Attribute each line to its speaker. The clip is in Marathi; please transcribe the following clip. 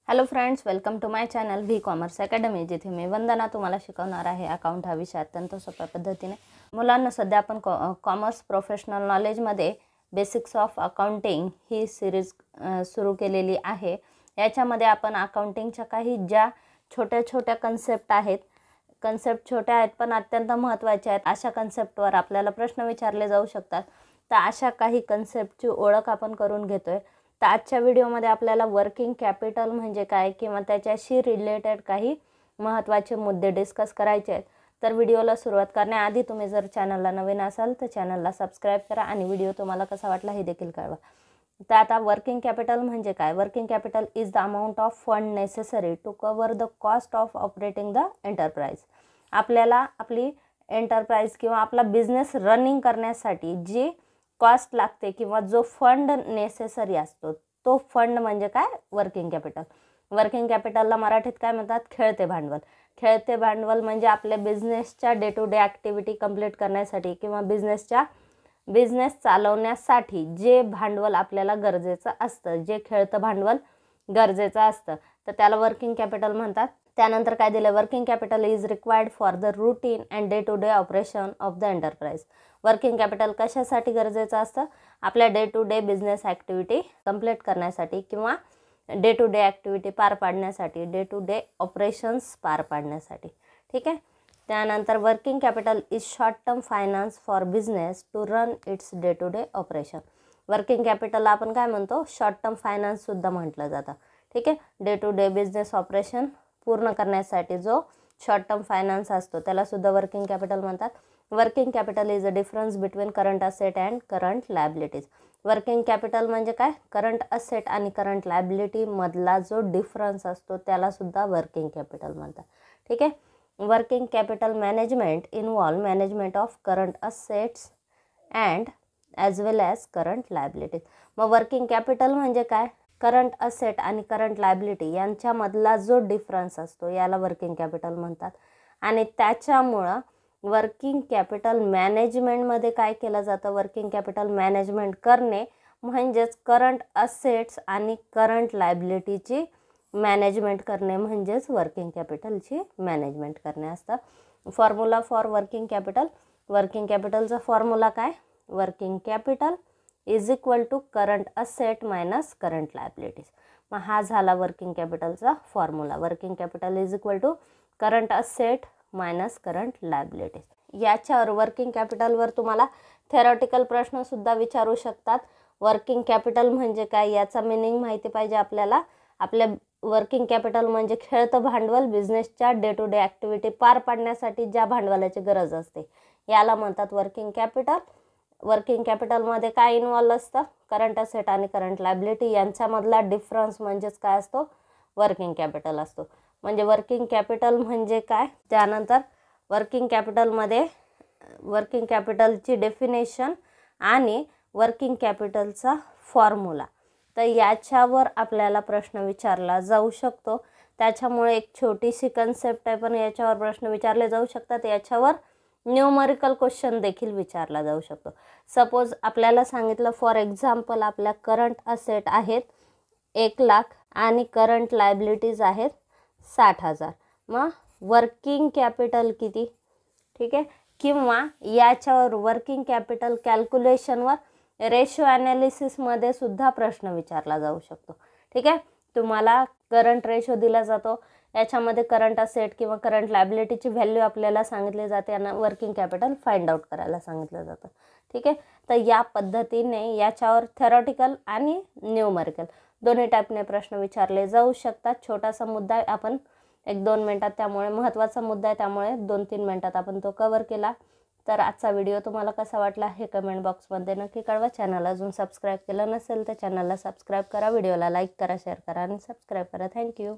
Speaker 1: Hello friends, welcome to my channel V commerce academy, जिथे मी वंदना तुम्हाला शिकवणार आहे अकाउंट हा विषय अत्यंत सोप्या पद्धतीने. मुलांना सध्या आपण कॉमर्स प्रोफेशनल नॉलेजमध्ये बेसिक्स ऑफ अकाउंटिंग ही सिरीज सुरू केलेली आहे. याच्यामध्ये आपण अकाउंटिंगच्या काही ज्या छोट्या छोट्या कन्सेप्ट आहेत, कन्सेप्ट छोट्या आहेत पण अत्यंत महत्त्वाच्या आहेत, अशा कन्सेप्टवर आपल्याला प्रश्न विचारले जाऊ शकतात. तर अशा काही कन्सेप्टची ओळख आपण करून घेतोय. तर आजच्या व्हिडिओमध्ये आपल्याला वर्किंग कॅपिटल म्हणजे काय किंवा त्याच्याशी रिलेटेड काही महत्त्वाचे मुद्दे डिस्कस करायचे आहेत. तर व्हिडिओला सुरुवात करण्याआधी तुम्ही जर चॅनलला नवीन असाल तर चॅनलला सबस्क्राईब करा आणि व्हिडिओ तुम्हाला कसा वाटला हे देखील कळवा. तर आता वर्किंग कॅपिटल म्हणजे काय? Working capital is the amount of fund necessary to cover the cost of operating the enterprise. आपल्याला आपली एंटरप्राइज किंवा आपला बिझनेस रनिंग करण्यासाठी जी कॉस्ट लागते किंवा जो फंड नेसेसरी असतो तो फंड म्हणजे काय? Working capital. वर्किंग कॅपिटलला मराठीत काय म्हणतात? खेळते भांडवल. खेळते भांडवल म्हणजे आपल्या बिझनेसच्या day to day activity complete करण्यासाठी किंवा बिझनेस चालवण्यासाठी जे भांडवल आपल्याला गरजेचं असतं, जे खेळतं भांडवल गरजेचं असतं, तर त्याला वर्किंग कॅपिटल म्हणतात. त्यानंतर काय दिलं? Working capital is required for the routine and day to day operation of the enterprise. Working capital कशासाठी गरजेचं असतं? आपल्या day to day business activity complete करण्यासाठी किंवा डे टू डे ॲक्टिव्हिटी पार पाडण्यासाठी, डे टू डे ऑपरेशन्स पार पाडण्यासाठी. ठीक आहे. त्यानंतर working capital is short term finance for business to run its day to day operation. Working कॅपिटलला आपण काय म्हणतो? शॉर्ट टर्म फायनान्ससुद्धा म्हटलं जातं. ठीक आहे. Day to day business operation पूर्ण करण्यासाठी जो शॉर्ट टर्म फायनान्स असतो त्यालासुद्धा वर्किंग कॅपिटल म्हणतात. Working capital is a difference between current asset and current liabilities. Working capital म्हणजे काय? करंट असेट आणि करंट लायबिलिटी मधला जो डिफरन्स असतो त्यालासुद्धा वर्किंग कॅपिटल म्हणतात. ठीक आहे. Working capital management involve management of current assets and as well as current liabilities. मग वर्किंग कॅपिटल म्हणजे काय? करंट असेट आणि करंट लायबिलिटी यांच्यामधला जो डिफरन्स असतो याला वर्किंग कॅपिटल म्हणतात. आणि त्याच्यामुळं वर्किंग कॅपिटल मॅनेजमेंटमध्ये काय केलं जातं? वर्किंग कॅपिटल मॅनेजमेंट करणे म्हणजेच करंट असेट्स आणि करंट लायबिलिटीची मॅनेजमेंट करणे म्हणजेच वर्किंग कॅपिटलची मॅनेजमेंट करणे असतं. Formula for working capital. Working कॅपिटलचा फॉर्म्युला काय? Working capital is equal to current asset minus current liabilities. मग हा झाला वर्किंग कॅपिटलचा formula. Working capital is equal to current asset minus current liabilities. याच्यावर वर्किंग कॅपिटलवर तुम्हाला थेरॉटिकल प्रश्नसुद्धा विचारू शकतात. वर्किंग कॅपिटल म्हणजे काय याचा मिनिंग माहिती पाहिजे आपल्याला. आपल्या वर्किंग कॅपिटल म्हणजे खेळतं भांडवल, बिझनेसच्या डे टू डे ॲक्टिव्हिटी पार पाडण्यासाठी ज्या भांडवलाची गरज असते याला म्हणतात वर्किंग कॅपिटल. वर्किंग कॅपिटलमध्ये काय इन्व्हॉल्व असतं? करंट असेट आणि करंट लायबिलिटी यांच्यामधला डिफरन्स म्हणजेच काय असतो? वर्किंग कॅपिटल असतो. म्हणजे वर्किंग कॅपिटल म्हणजे काय? त्यानंतर वर्किंग कॅपिटलमध्ये वर्किंग कॅपिटलची डेफिनेशन आणि वर्किंग कॅपिटलचा फॉर्म्युला. तर याच्यावर आपल्याला प्रश्न विचारला जाऊ शकतो. त्याच्यामुळे एक छोटीशी कन्सेप्ट आहे पण याच्यावर प्रश्न विचारले जाऊ शकतात. याच्यावर न्यूमरिकल क्वेश्चन देखील विचारला जाऊ शकतो. सपोज आपल्याला सांगितलं फॉर एक्झाम्पल आपल्या करंट असेट आहेत 1,00,000 आणि करंट लायबिलिटीज आहेत 60,000. मग वर्किंग कॅपिटल किती? ठीक आहे. किंवा याच्यावर वर्किंग कॅपिटल कॅल्क्युलेशनवर रेशो ॲनालिसिसमध्ये सुद्धा प्रश्न विचारला जाऊ शकतो. ठीक आहे. तुम्हाला करंट रेशो दिला जातो, याच्यामध्ये करंट असेट किंवा करंट लायबिलिटीची व्हॅल्यू आपल्याला सांगितली जाते आणि वर्किंग कॅपिटल फाइंड आउट करायला सांगितलं जातं. ठीक आहे. तर या पद्धतीने याच्यावर थेरॉटिकल आणि न्यूमरिकल दोन्ही टाईपने प्रश्न विचारले जाऊ शकतात. छोटासा मुद्दा आहे, आपण 1-2 मिनटात, त्यामुळे महत्त्वाचा मुद्दा आहे त्यामुळे 2-3 मिनटात आपण तो कवर केला. तर आजचा व्हिडिओ तुम्हाला कसा वाटला हे कमेंट बॉक्समध्ये नक्की कळवा. चॅनल अजून सबस्क्राईब केलं नसेल तर चॅनलला सबस्क्राईब करा, व्हिडिओला लाईक करा, शेअर करा आणि सबस्क्राईब करा. थँक्यू.